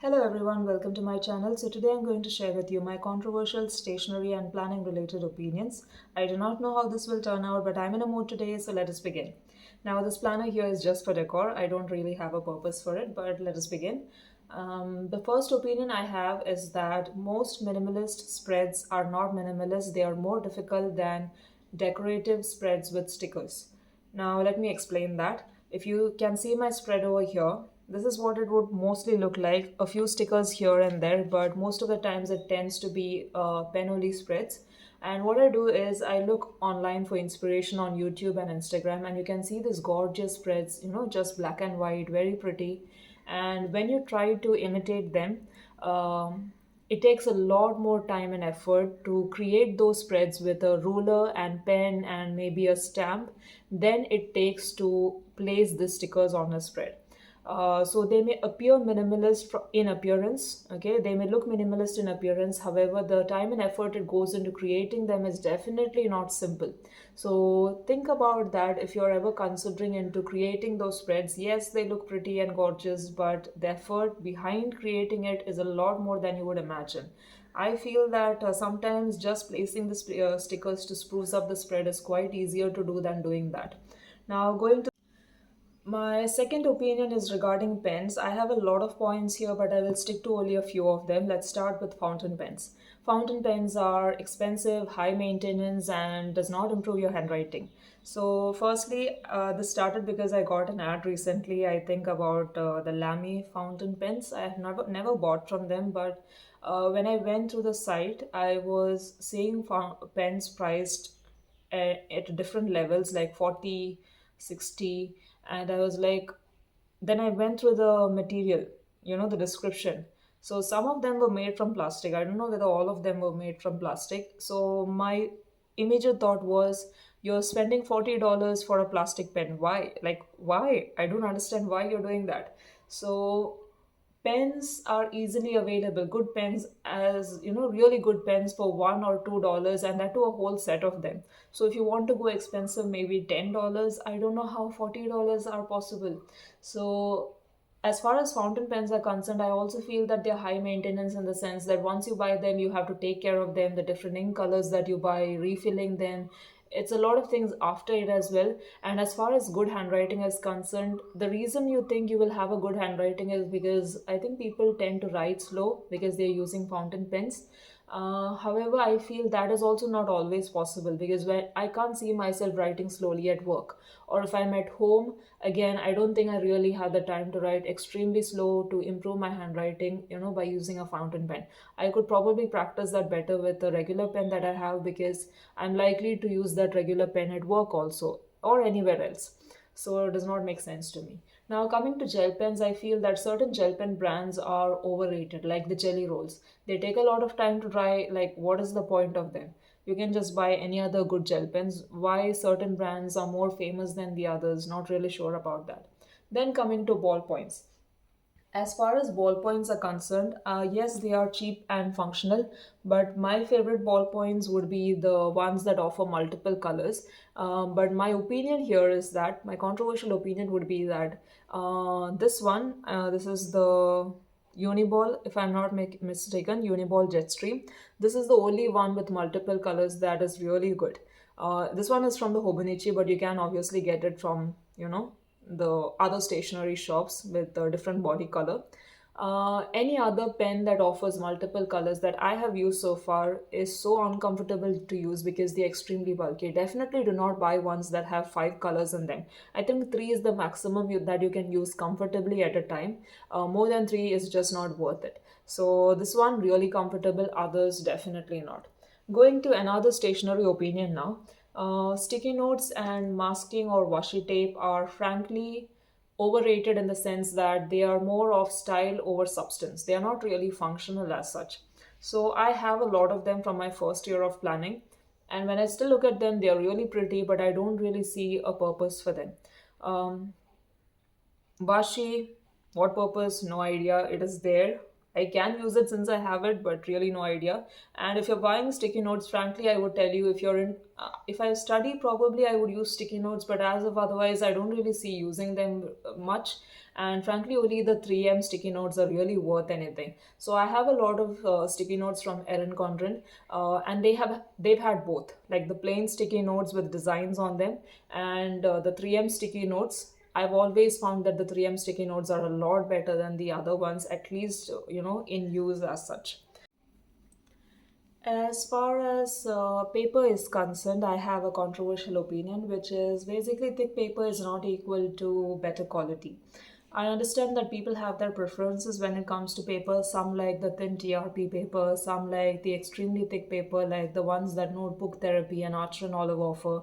Hello everyone, welcome to my channel. So today I'm going to share with you my controversial stationery and planning related opinions. I do not know how this will turn out, but I'm in a mood today, so let us begin. Now this planner here is just for decor. I don't really have a purpose for it, but let us begin. The first opinion I have is that most minimalist spreads are not minimalist. They are more difficult than decorative spreads with stickers. Now let me explain that. If you can see my spread over here, this is what it would mostly look like. A few stickers here and there, but most of the times it tends to be pen only spreads. And what I do is I look online for inspiration on YouTube and Instagram, and you can see these gorgeous spreads, just black and white, very pretty. And when you try to imitate them, it takes a lot more time and effort to create those spreads with a ruler and pen and maybe a stamp than it takes to place the stickers on a spread. So they may appear minimalist in appearance. Okay, they may look minimalist in appearance. However, the time and effort it goes into creating them is definitely not simple. So think about that if you're ever considering into creating those spreads. Yes, they look pretty and gorgeous, but the effort behind creating it is a lot more than you would imagine. I feel that sometimes just placing the stickers to spruce up the spread is quite easier to do than doing that. Now, going to my second opinion is regarding pens. I have a lot of points here, but I will stick to only a few of them. Let's start with fountain pens. Fountain pens are expensive, high maintenance, and does not improve your handwriting. So, firstly, this started because I got an ad recently. I think about the Lamy fountain pens. I have never bought from them, but when I went through the site, I was seeing pens priced at different levels like 40, 60, and I was like, then I went through the material, the description. So some of them were made from plastic. I don't know whether all of them were made from plastic. So my immediate thought was, you're spending $40 for a plastic pen. Why? Like, why? I don't understand why you're doing that. So pens are easily available, good pens, as really good pens for $1 or $2, and that to a whole set of them. So if you want to go expensive, maybe $10. I don't know how $40 are possible. So as far as fountain pens are concerned, I also feel that they're high maintenance in the sense that once you buy them, you have to take care of them, the different ink colors that you buy, refilling them. It's a lot of things after it as well. And as far as good handwriting is concerned, the reason you think you will have a good handwriting is because I think people tend to write slow because they're using fountain pens. However, I feel that is also not always possible because when I can't see myself writing slowly at work, or if I'm at home, again, I don't think I really have the time to write extremely slow to improve my handwriting, by using a fountain pen. I could probably practice that better with the regular pen that I have because I'm likely to use that regular pen at work also or anywhere else. So it does not make sense to me. Now, coming to gel pens, I feel that certain gel pen brands are overrated, like the jelly rolls. They take a lot of time to dry. Like, what is the point of them? You can just buy any other good gel pens. Why certain brands are more famous than the others? Not really sure about that. Then coming to ballpoints. As far as ballpoints are concerned, yes, they are cheap and functional, but my favorite ballpoints would be the ones that offer multiple colors. But my opinion here is that my controversial opinion would be that this is the Uniball, if I'm not mistaken, Uniball Jetstream. This is the only one with multiple colors that is really good. This one is from the Hobonichi, but you can obviously get it from, the other stationery shops with a different body color. Any other pen that offers multiple colors that I have used so far is so uncomfortable to use because they're extremely bulky. Definitely do not buy ones that have five colors in them. I think three is the maximum that you can use comfortably at a time. More than three is just not worth it. So this one really comfortable, others definitely not. Going to another stationery opinion now. Sticky notes and masking or washi tape are frankly overrated in the sense that they are more of style over substance. They are not really functional as such. So I have a lot of them from my first year of planning. And when I still look at them, they are really pretty, but I don't really see a purpose for them. Um, Washi, what purpose? No idea. It is there. I can use it since I have it, but really no idea. And if you're buying sticky notes, frankly, I would tell you if I study, probably I would use sticky notes, but as of otherwise, I don't really see using them much. and frankly only the 3M sticky notes are really worth anything. So I have a lot of sticky notes from Erin Condren, and they've had both, like the plain sticky notes with designs on them, and the 3M sticky notes. I've always found that the 3M sticky notes are a lot better than the other ones, at least in use as such. As far as paper is concerned, I have a controversial opinion, which is basically thick paper is not equal to better quality. I understand that people have their preferences when it comes to paper. Some like the thin TRP paper, some like the extremely thick paper, like the ones that Notebook Therapy and Archer and Olive offer.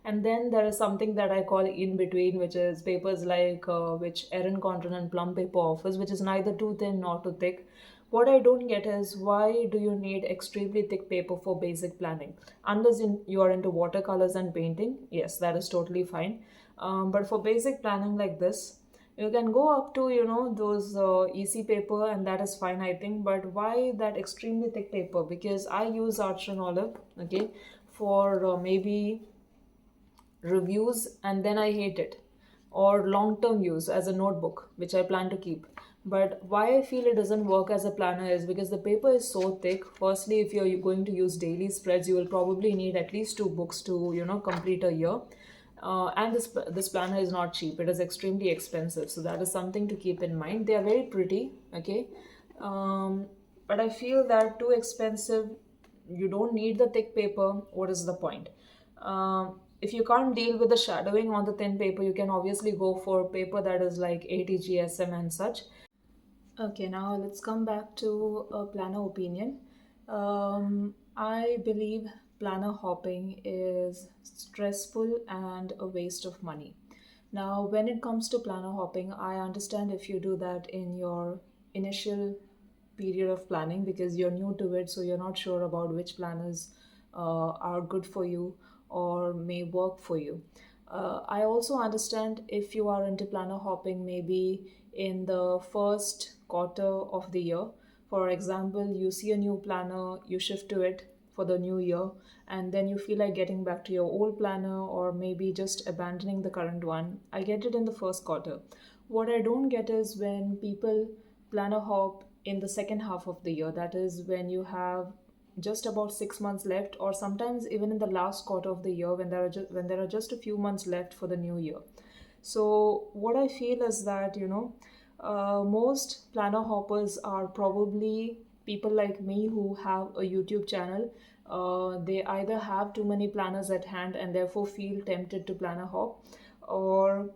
And then there is something that I call in between, which is papers like which Erin Condren and Plum paper offers, which is neither too thin nor too thick. What I don't get is why do you need extremely thick paper for basic planning? Unless you are into watercolors and painting, yes, that is totally fine. But for basic planning like this, you can go up to those easy paper, and that is fine, I think. But why that extremely thick paper? Because I use Archer and Olive, okay, for maybe reviews, and then I hate it, or long term use as a notebook, which I plan to keep. But why I feel it doesn't work as a planner is because the paper is so thick. Firstly, if you're going to use daily spreads, you will probably need at least two books to complete a year. And this planner is not cheap; it is extremely expensive. So that is something to keep in mind. They are very pretty, okay, um, but I feel that too expensive. You don't need the thick paper. What is the point? If you can't deal with the shadowing on the thin paper, you can obviously go for paper that is like 80 GSM and such. Okay, now let's come back to a planner opinion. I believe planner hopping is stressful and a waste of money. Now, when it comes to planner hopping, I understand if you do that in your initial period of planning because you're new to it, so you're not sure about which planners are good for you or may work for you. I also understand if you are into planner hopping, maybe in the first quarter of the year. For example, you see a new planner, you shift to it for the new year, and then you feel like getting back to your old planner or maybe just abandoning the current one. I get it in the first quarter. What I don't get is when people planner hop in the second half of the year, that is when you have just about 6 months left, or sometimes even in the last quarter of the year when there are just a few months left for the new year. So what I feel is that most planner hoppers are probably people like me who have a YouTube channel. They either have too many planners at hand and therefore feel tempted to planner hop, or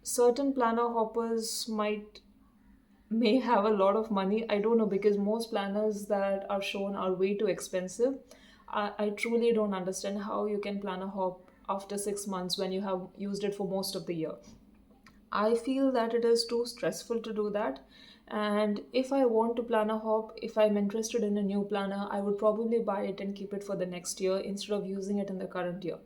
certain planner hoppers may have a lot of money. I don't know, because most planners that are shown are way too expensive. I truly don't understand how you can plan a hop after 6 months when you have used it for most of the year. I feel that it is too stressful to do that. And if I want to plan a hop, if I'm interested in a new planner, I would probably buy it and keep it for the next year instead of using it in the current year.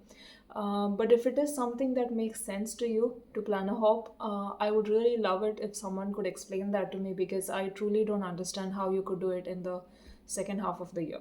But if it is something that makes sense to you to plan a hop, I would really love it if someone could explain that to me because I truly don't understand how you could do it in the second half of the year.